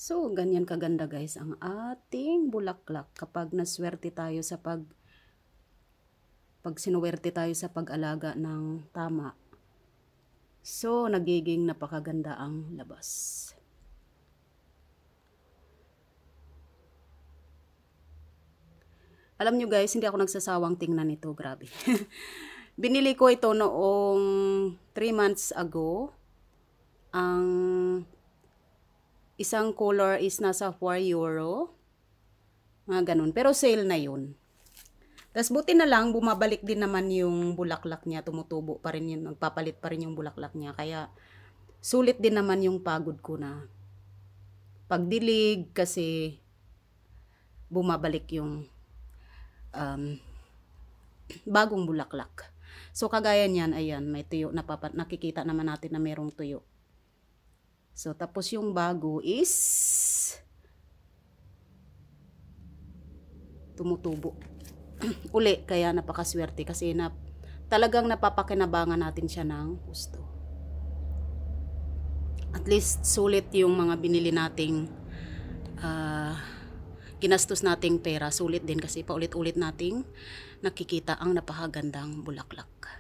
So, ganyan kaganda guys ang ating bulaklak kapag naswerte tayo sa pag sinuwerte tayo sa pag-alaga ng tama. So, nagiging napakaganda ang labas. Alam nyo guys, hindi ako nagsasawang tingnan ito, grabe. Binili ko ito noong 3 months ago. Ang isang color is nasa 4 euro. Mga ganun. Pero sale na yun. Tapos buti na lang, bumabalik din naman yung bulaklak niya. Tumutubo pa rin yun. Nagpapalit pa rin yung bulaklak niya. Kaya sulit din naman yung pagod ko na pagdilig kasi bumabalik yung bagong bulaklak. So kagaya niyan, ayan, may tuyo. Nakikita naman natin na merong tuyo. So tapos yung bago is tumutubo uli, kaya napakaswerte kasi talagang napapakinabangan natin siya ng gusto. At least sulit yung mga binili nating ginastos nating pera, sulit din kasi paulit-ulit nating nakikita ang napakagandang bulaklak.